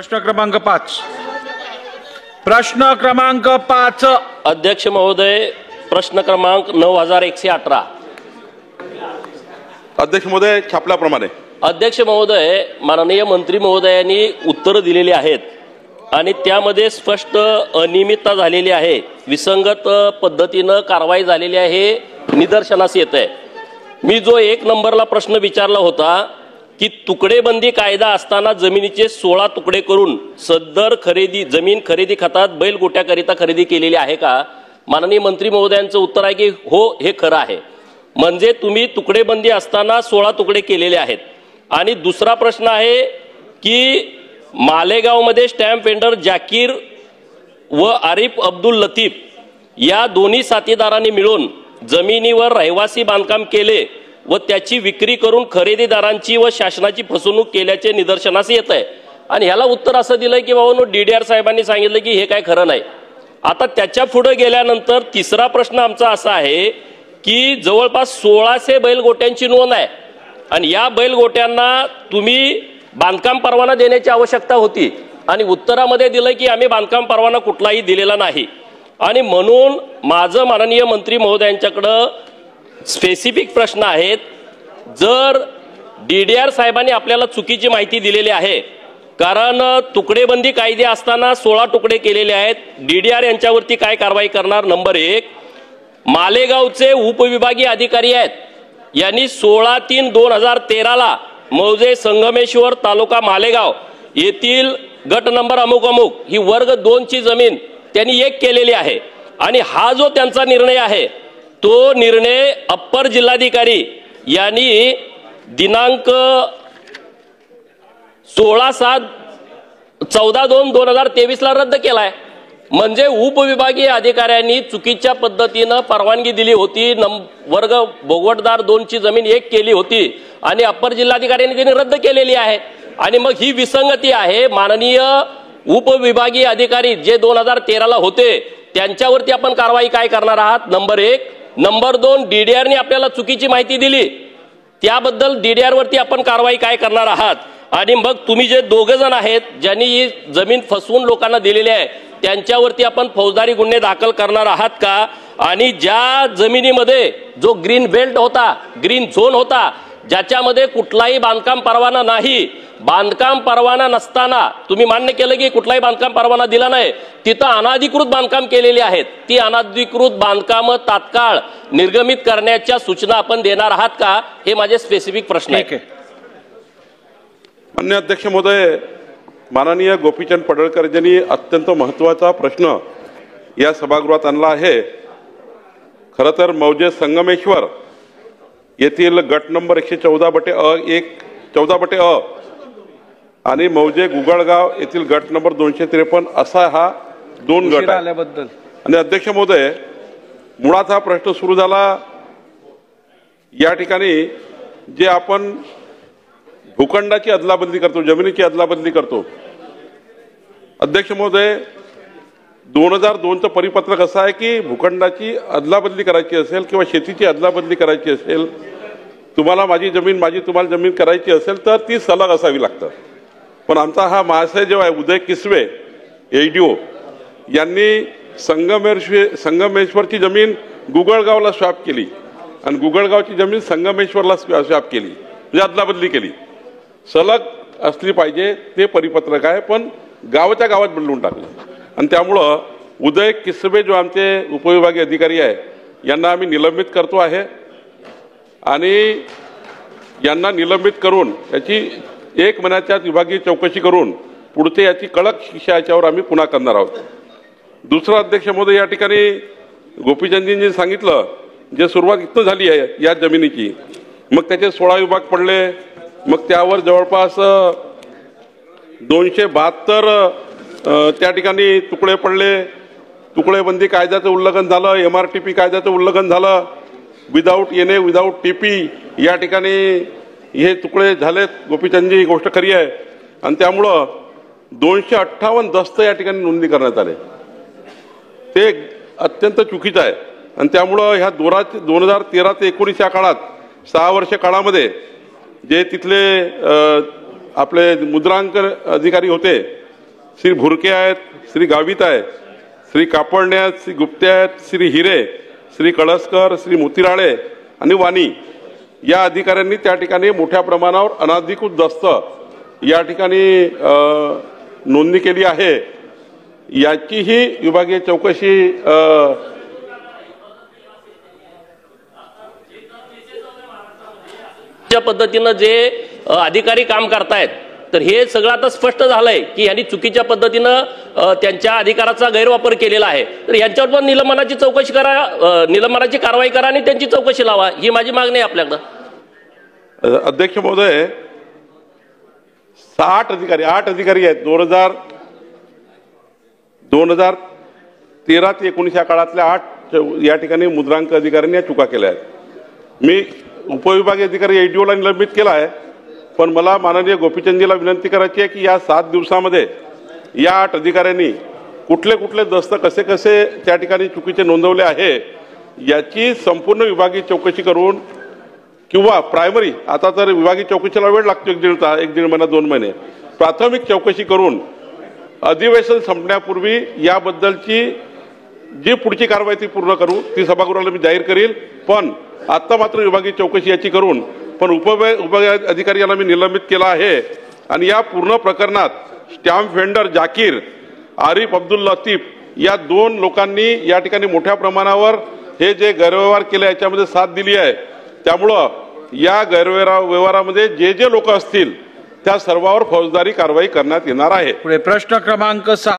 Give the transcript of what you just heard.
प्रश्न क्रमांक 5. प्रश्न क्रमांक 5. अध्यक्ष महोदय, प्रश्न क्रमांक 9118. अध्यक्ष महोदय, छापल्याप्रमाणे. अध्यक्ष महोदय, माननीय मंत्री महोदयांनी उत्तर दिलेली आहेत आणि त्यामध्ये स्पष्ट अनियमितता झालेली आहे, विसंगत पद्धतीनं कारवाई झालेली आहे निदर्शनास येत आहे. मी जो 1 नंबरला प्रश्न विचारला होता की तुकडेबंदी कायदा असताना जमिनीचे 16 तुकडे करून सदर जमीन खरेदी खात्यात बैलगोट्याकरिता खरेदी केलेली आहे का? माननीय मंत्री महोदयांचं उत्तर आहे की हो, हे खरं आहे. म्हणजे तुम्ही तुकडेबंदी असताना 16 तुकडे केलेले आहेत. आणि दुसरा प्रश्न आहे की मालेगावमध्ये स्टॅम्प वेंडर जाकीर व आरिफ अब्दुल लतीफ या दोन्ही साथीदारांनी मिळून जमिनीवर रहिवासी बांधकाम केले व त्याची विक्री करून खरेदीदारांची व शासनाची फसवणूक केल्याचे निदर्शनास येत आहे. आणि ह्याला उत्तर असं दिलंय की बाबा DDR साहेबांनी सांगितलं की हे काय खरं नाही. आता त्याच्या पुढे गेल्यानंतर तिसरा प्रश्न आमचा असा आहे की जवळपास 1600 बैलगोट्यांची नोंद आहे आणि या बैलगोट्यांना तुम्ही बांधकाम परवाना देण्याची आवश्यकता होती आणि उत्तरामध्ये दिलं की आम्ही बांधकाम परवाना कुठलाही दिलेला नाही. आणि म्हणून माझं माननीय मंत्री महोदयांच्याकडं स्पेसिफिक प्रश्न आहेत. जर DDR साहेबांनी आपल्याला चुकीची माहिती दिलेली आहे, कारण तुकडेबंदी कायदे असताना 16 तुकडे केलेले आहेत, DDR यांच्यावरती काय कारवाई करणार? नंबर 1, मालेगावचे उपविभागीय अधिकारी आहेत, यांनी 16/3/2013 मौजे संगमेश्वर तालुका मालेगाव येथील गट नंबर अमुक अमुक ही वर्ग 2 ची जमीन त्यांनी 1 केलेली आहे. आणि हा जो त्यांचा निर्णय आहे तो निर्णय अप्पर जिल्हाधिकारी यांनी दिनांक 14/2/2023 ला रद्द केलाय. म्हणजे उपविभागीय अधिकाऱ्यांनी चुकीच्या पद्धतीनं परवानगी दिली होती, वर्ग भोगवटदार 2 ची जमीन 1 केली होती आणि अप्पर जिल्हाधिकाऱ्यांनी त्यांनी रद्द केलेली आहे. आणि मग ही विसंगती आहे. माननीय उपविभागीय अधिकारी जे 2013 ला होते त्यांच्यावरती आपण कारवाई काय करणार आहात? नंबर 1. नंबर 2, DDRने आपल्याला चुकीची माहिती दिली त्याबद्दल DDR वरती आपण कारवाई काय करणार आहात? आणि मग तुम्ही जे 2 जण आहेत ज्यांनी ही जमीन फसवून लोकांना दिलेली आहे त्यांच्यावरती आपण फौजदारी गुन्हे दाखल करणार आहात का? आणि ज्या जमिनीमध्ये जो ग्रीन बेल्ट होता, ग्रीन झोन होता, ज्याच्यामध्ये कुठलाही बांधकाम परवाना नाही, बांधकाम परवाना नसताना तुम्ही मान्य केलं की कुठलाही बांधकाम परवाना दिला नाही, तिथं अनाधिकृत बांधकाम केलेली आहेत, ती अनाधिकृत बांधकाम तात्काळ निर्गमित करण्याच्या सूचना आपण देणार आहात का? हे माझे स्पेसिफिक प्रश्न आहेत. माननीय अध्यक्ष महोदय, माननीय गोपीचंद पडळकर यांनी अत्यंत महत्त्वाचा प्रश्न या सभागृहात आणला आहे. खरं तर मौजे संगमेश्वर येथील गट नंबर 114/अ आणि मौजे गुगळगाव येथील गट नंबर 253 असा हा 2 गट आल्याबद्दल. आणि अध्यक्ष महोदय, मुळात हा प्रश्न सुरू झाला या ठिकाणी जे आपण भूखंडाची अदलाबदली करतो, जमिनीची अदलाबदली करतो. अध्यक्ष महोदय, 2002चं परिपत्रक असं आहे की भूखंडाची अदलाबदली करायची असेल किंवा शेतीची अदलाबदली करायची असेल, तुम्हाला माझी जमीन माझी तुम्हाला जमीन करायची असेल तर ती सलग असावी लागतं. पण आमचा हा महाशय जेव्हा उदय किसवे ADO यांनी संगमेश्वरची जमीन गुगळगावला स्वॅप केली आणि गुगळगावची जमीन संगमेश्वरला स्वॅप केली, म्हणजे अदलाबदली केली. सलग असली पाहिजे ते परिपत्रक आहे, पण गावाच्या गावात बदलून टाकलं. आणि त्यामुळं उदय किसवे जो आमचे उपविभागीय अधिकारी आहे यांना आम्ही निलंबित करतो आहे आणि यांना निलंबित करून याची 1 महिन्याच्या विभागीय चौकशी करून पुढचे याची कडक शिक्षा याच्यावर आम्ही पुन्हा करणार आहोत. दुसरं अध्यक्ष महोदय, या ठिकाणी गोपीचंदजींनी सांगितलं जे सुरुवात इथं झाली आहे या जमिनीची, मग त्याचे 16 विभाग पडले, मग त्यावर जवळपास 272 त्या ठिकाणी तुकडे पडले. तुकडेबंदी कायद्याचं उल्लंघन झालं, MRTP कायद्याचं उल्लंघन झालं, विदाऊट NA विदाऊट TP या ठिकाणी हे तुकडे झालेत. गोपीचंदजी, गोष्ट खरी आहे. आणि त्यामुळं 258 दस्त या ठिकाणी नोंदणी करण्यात आले, ते अत्यंत चुकीचं आहे. आणि त्यामुळं ह्या 2013 ते 19 या काळात 6 वर्ष काळामध्ये जे तिथले आपले मुद्रांकन अधिकारी होते श्री भुरके आहेत, श्री गावित आहे, श्री कापडणे आहेत, श्री गुप्ते आहेत, श्री हिरे, श्री कळसकर, श्री मोतीराळे आणि वाणी या अधिकाऱ्यांनी त्या ठिकाणी मोठ्या प्रमाणावर अनधिकृत दस्त या ठिकाणी नोंदणी केली आहे। याचीही विभागीय चौकशी ज्या पद्धतीनं जे अधिकारी काम करतायत तर हे सगळं आता स्पष्ट झालंय की यांनी चुकीच्या पद्धतीनं त्यांच्या अधिकाराचा गैरवापर केलेला आहे। तर यांच्यावर पण निलंबनाची चौकशी करा, निलंबनाची कारवाई करा आणि त्यांची चौकशी लावा, ही माझी मागणी आहे आपल्याकडं। अध्यक्ष महोदय, 8 अधिकारी आहेत 2013 ते 19 या काळातल्या 8 या ठिकाणी मुद्रांक अधिकाऱ्यांनी या चुका केल्या आहेत। मी उपविभागीय अधिकारी एडीओला निलंबित केला आहे, पण मला माननीय गोपीचंदजीला विनंती करायची आहे की या 7 दिवसामध्ये या 8 अधिकाऱ्यांनी कुठले कुठले दस्त कसे कसे त्या ठिकाणी चुकीचे नोंदवले आहे याची संपूर्ण विभागीय चौकशी करून किंवा प्रायमरी, आता तर विभागीय चौकशीला वेळ लागतो 1.5 महिना 2 महिने, प्राथमिक चौकशी करून अधिवेशन संपण्यापूर्वी याबद्दलची जी पुढची कारवाई ती पूर्ण करू, ती सभागृहाला मी जाहीर करील। पण आता मात्र विभागीय चौकशी याची करून पण उपविभागीय अधिकारी यांना मी निलंबित केला आहे। आणि या पूर्ण प्रकरणात स्टॅम्प व्हेंडर जाकीर, आरिफ अब्दुल लतीफ या 2 लोकांनी या ठिकाणी मोठ्या प्रमाणावर हे जे गैरव्यवहार केले याच्यामध्ये साथ दिली आहे। त्यामुळं या गैरव्यवहारामध्ये जे जे लोक असतील त्या सर्वांवर फौजदारी कारवाई करण्यात येणार आहे। पुढे प्रश्न क्रमांक 6